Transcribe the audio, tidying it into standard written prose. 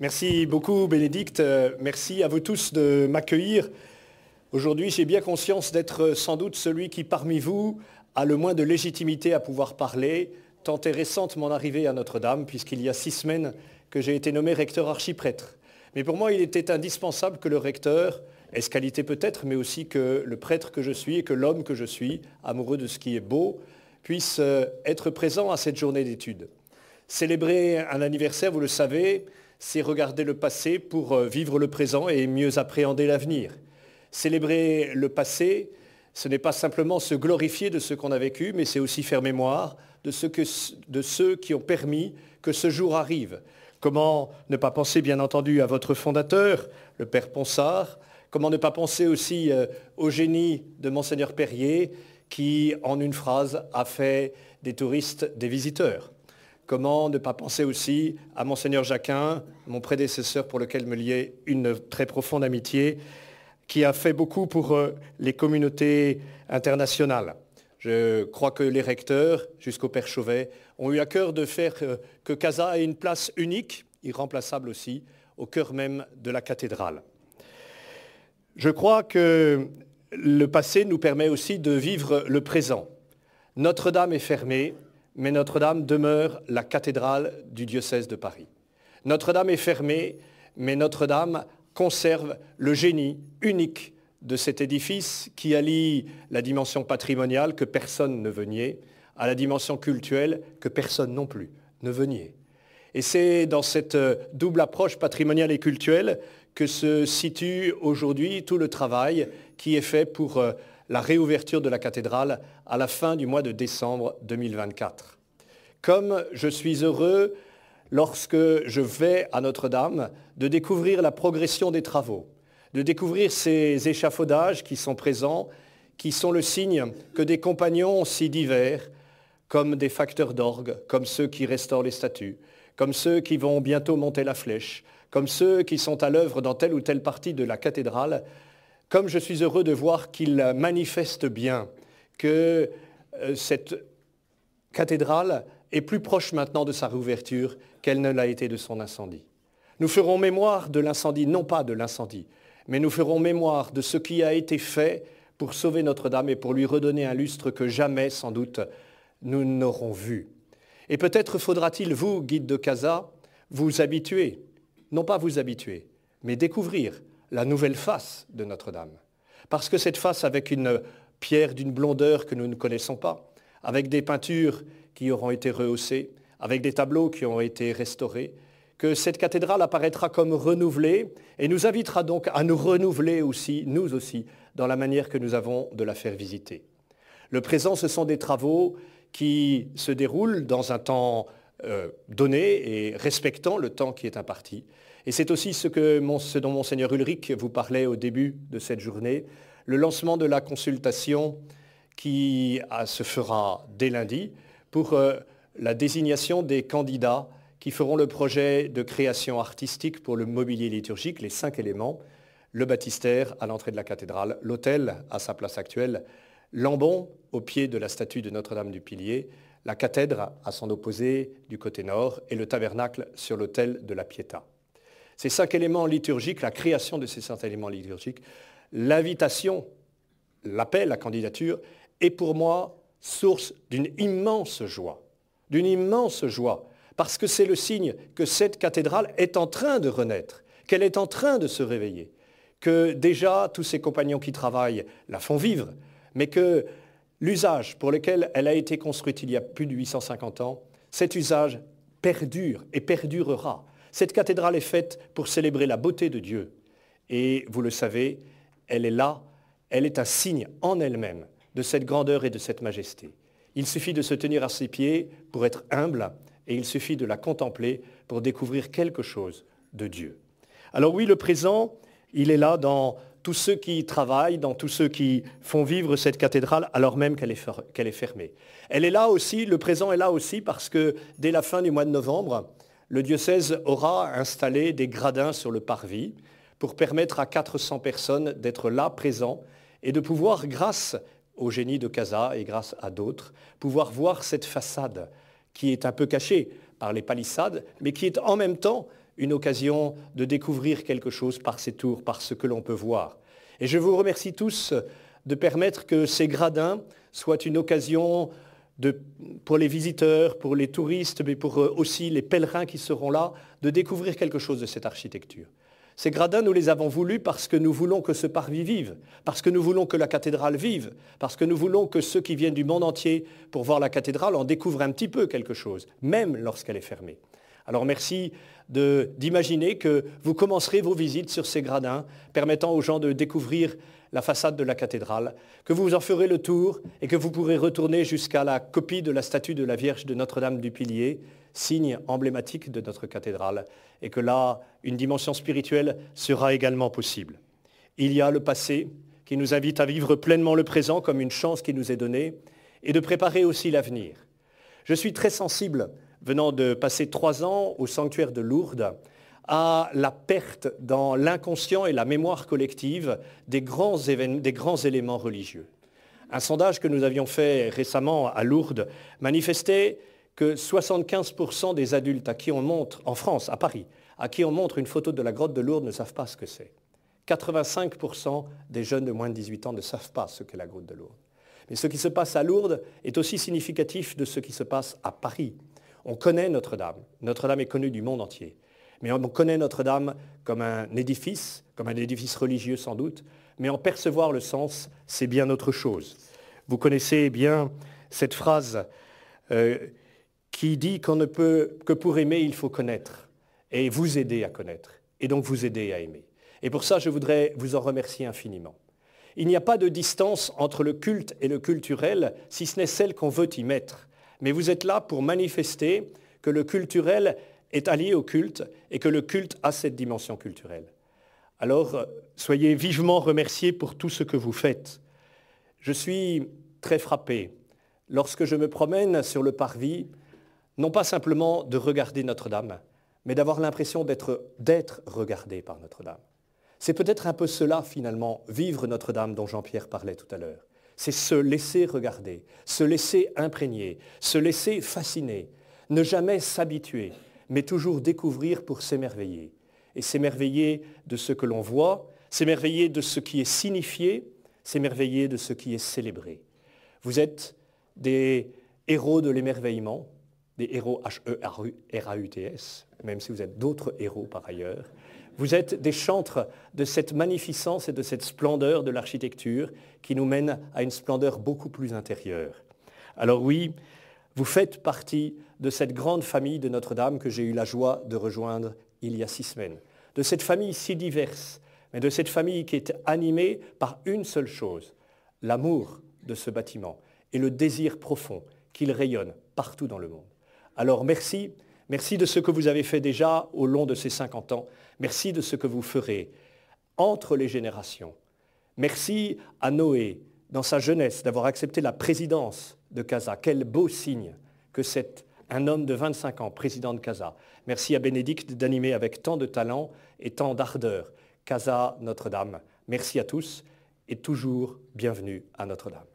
Merci beaucoup Bénédicte, merci à vous tous de m'accueillir. Aujourd'hui, j'ai bien conscience d'être sans doute celui qui parmi vous a le moins de légitimité à pouvoir parler, tant est récente mon arrivée à Notre-Dame, puisqu'il y a 6 semaines que j'ai été nommé recteur archiprêtre. Mais pour moi, il était indispensable que le recteur, ait qualité peut-être, mais aussi que le prêtre que je suis et que l'homme que je suis, amoureux de ce qui est beau, puisse être présent à cette journée d'études. Célébrer un anniversaire, vous le savez, c'est regarder le passé pour vivre le présent et mieux appréhender l'avenir. Célébrer le passé, ce n'est pas simplement se glorifier de ce qu'on a vécu, mais c'est aussi faire mémoire de ceux qui ont permis que ce jour arrive. Comment ne pas penser, bien entendu, à votre fondateur, le père Ponsard. Comment ne pas penser aussi au génie de Monseigneur Perrier, qui, en une phrase, a fait des touristes des visiteurs. Comment ne pas penser aussi à Monseigneur Jacquin, mon prédécesseur pour lequel me liait une très profonde amitié, qui a fait beaucoup pour les communautés internationales. Je crois que les recteurs, jusqu'au Père Chauvet, ont eu à cœur de faire que Casa ait une place unique, irremplaçable aussi, au cœur même de la cathédrale. Je crois que le passé nous permet aussi de vivre le présent. Notre-Dame est fermée, mais Notre-Dame demeure la cathédrale du diocèse de Paris. Notre-Dame est fermée, mais Notre-Dame conserve le génie unique de cet édifice qui allie la dimension patrimoniale que personne ne veut nier à la dimension cultuelle que personne non plus ne veut nier. Et c'est dans cette double approche patrimoniale et cultuelle que se situe aujourd'hui tout le travail qui est fait pour la réouverture de la cathédrale à la fin du mois de décembre 2024. Comme je suis heureux, lorsque je vais à Notre-Dame, de découvrir la progression des travaux, de découvrir ces échafaudages qui sont présents, qui sont le signe que des compagnons si divers, comme des facteurs d'orgue, comme ceux qui restaurent les statues, comme ceux qui vont bientôt monter la flèche, comme ceux qui sont à l'œuvre dans telle ou telle partie de la cathédrale, comme je suis heureux de voir qu'ils manifestent bien que cette cathédrale est plus proche maintenant de sa réouverture qu'elle ne l'a été de son incendie. Nous ferons mémoire de l'incendie, non pas de l'incendie, mais nous ferons mémoire de ce qui a été fait pour sauver Notre-Dame et pour lui redonner un lustre que jamais, sans doute, nous n'aurons vu. Et peut-être faudra-t-il, vous, guide de Casa, vous habituer, non pas vous habituer, mais découvrir la nouvelle face de Notre-Dame. Parce que cette face avec une pierre d'une blondeur que nous ne connaissons pas, avec des peintures qui auront été rehaussées, avec des tableaux qui ont été restaurés, que cette cathédrale apparaîtra comme renouvelée et nous invitera donc à nous renouveler aussi, nous aussi, dans la manière que nous avons de la faire visiter. Le présent, ce sont des travaux qui se déroulent dans un temps donné et respectant le temps qui est imparti. Et c'est aussi ce dont Monseigneur Ulrich vous parlait au début de cette journée, le lancement de la consultation qui se fera dès lundi pour la désignation des candidats qui feront le projet de création artistique pour le mobilier liturgique, les 5 éléments, le baptistère à l'entrée de la cathédrale, l'autel à sa place actuelle, l'ambon au pied de la statue de Notre-Dame du Pilier, la cathèdre à son opposé du côté nord et le tabernacle sur l'autel de la Pietà. Ces 5 éléments liturgiques, la création de ces 5 éléments liturgiques, l'invitation, l'appel, la candidature, est pour moi source d'une immense joie, parce que c'est le signe que cette cathédrale est en train de renaître, qu'elle est en train de se réveiller, que déjà tous ses compagnons qui travaillent la font vivre, mais que l'usage pour lequel elle a été construite il y a plus de 850 ans, cet usage perdure et perdurera. Cette cathédrale est faite pour célébrer la beauté de Dieu. Et vous le savez, elle est là, elle est un signe en elle-même de cette grandeur et de cette majesté. Il suffit de se tenir à ses pieds pour être humble et il suffit de la contempler pour découvrir quelque chose de Dieu. Alors oui, le présent, il est là dans tous ceux qui travaillent, dans tous ceux qui font vivre cette cathédrale alors même qu'elle est fermée. Elle est là aussi, le présent est là aussi parce que dès la fin du mois de novembre, le diocèse aura installé des gradins sur le parvis pour permettre à 400 personnes d'être là, présents, et de pouvoir, grâce au génie de Casa et grâce à d'autres, pouvoir voir cette façade qui est un peu cachée par les palissades, mais qui est en même temps une occasion de découvrir quelque chose par ces tours, par ce que l'on peut voir. Et je vous remercie tous de permettre que ces gradins soient une occasion pour les visiteurs, pour les touristes, mais pour aussi les pèlerins qui seront là, de découvrir quelque chose de cette architecture. Ces gradins, nous les avons voulus parce que nous voulons que ce parvis vive, parce que nous voulons que la cathédrale vive, parce que nous voulons que ceux qui viennent du monde entier pour voir la cathédrale en découvrent un petit peu quelque chose, même lorsqu'elle est fermée. Alors merci d'imaginer que vous commencerez vos visites sur ces gradins, permettant aux gens de découvrir la façade de la cathédrale, que vous en ferez le tour et que vous pourrez retourner jusqu'à la copie de la statue de la Vierge de Notre-Dame du Pilier, signe emblématique de notre cathédrale, et que là, une dimension spirituelle sera également possible. Il y a le passé qui nous invite à vivre pleinement le présent comme une chance qui nous est donnée, et de préparer aussi l'avenir. Je suis très sensible, venant de passer 3 ans au sanctuaire de Lourdes, à la perte dans l'inconscient et la mémoire collective des grands éléments religieux. Un sondage que nous avions fait récemment à Lourdes manifestait que 75% des adultes à qui on montre, en France, à Paris, à qui on montre une photo de la grotte de Lourdes ne savent pas ce que c'est. 85% des jeunes de moins de 18 ans ne savent pas ce qu'est la grotte de Lourdes. Mais ce qui se passe à Lourdes est aussi significatif de ce qui se passe à Paris. On connaît Notre-Dame. Notre-Dame est connue du monde entier. Mais on connaît Notre-Dame comme un édifice religieux sans doute, mais en percevoir le sens, c'est bien autre chose. Vous connaissez bien cette phrase qui dit qu'on ne peut que pour aimer, il faut connaître, et vous aider à connaître, et donc vous aider à aimer. Et pour ça, je voudrais vous en remercier infiniment. Il n'y a pas de distance entre le culte et le culturel, si ce n'est celle qu'on veut y mettre. Mais vous êtes là pour manifester que le culturel est allié au culte et que le culte a cette dimension culturelle. Alors, soyez vivement remerciés pour tout ce que vous faites. Je suis très frappé lorsque je me promène sur le parvis, non pas simplement de regarder Notre-Dame, mais d'avoir l'impression d'être regardé par Notre-Dame. C'est peut-être un peu cela, finalement, vivre Notre-Dame dont Jean-Pierre parlait tout à l'heure. C'est se laisser regarder, se laisser imprégner, se laisser fasciner, ne jamais s'habituer, mais toujours découvrir pour s'émerveiller. Et s'émerveiller de ce que l'on voit, s'émerveiller de ce qui est signifié, s'émerveiller de ce qui est célébré. Vous êtes des héros de l'émerveillement, des héros H-E-R-A-U-T-S, même si vous êtes d'autres héros par ailleurs. Vous êtes des chantres de cette magnificence et de cette splendeur de l'architecture qui nous mène à une splendeur beaucoup plus intérieure. Alors oui, vous faites partie de cette grande famille de Notre-Dame que j'ai eu la joie de rejoindre il y a 6 semaines. De cette famille si diverse, mais de cette famille qui est animée par une seule chose, l'amour de ce bâtiment et le désir profond qu'il rayonne partout dans le monde. Alors merci, merci de ce que vous avez fait déjà au long de ces 50 ans. Merci de ce que vous ferez entre les générations. Merci à Noé, dans sa jeunesse, d'avoir accepté la présidence de CASA. Quel beau signe que c'est un homme de 25 ans, président de CASA. Merci à Bénédicte d'animer avec tant de talent et tant d'ardeur CASA Notre-Dame. Merci à tous et toujours bienvenue à Notre-Dame.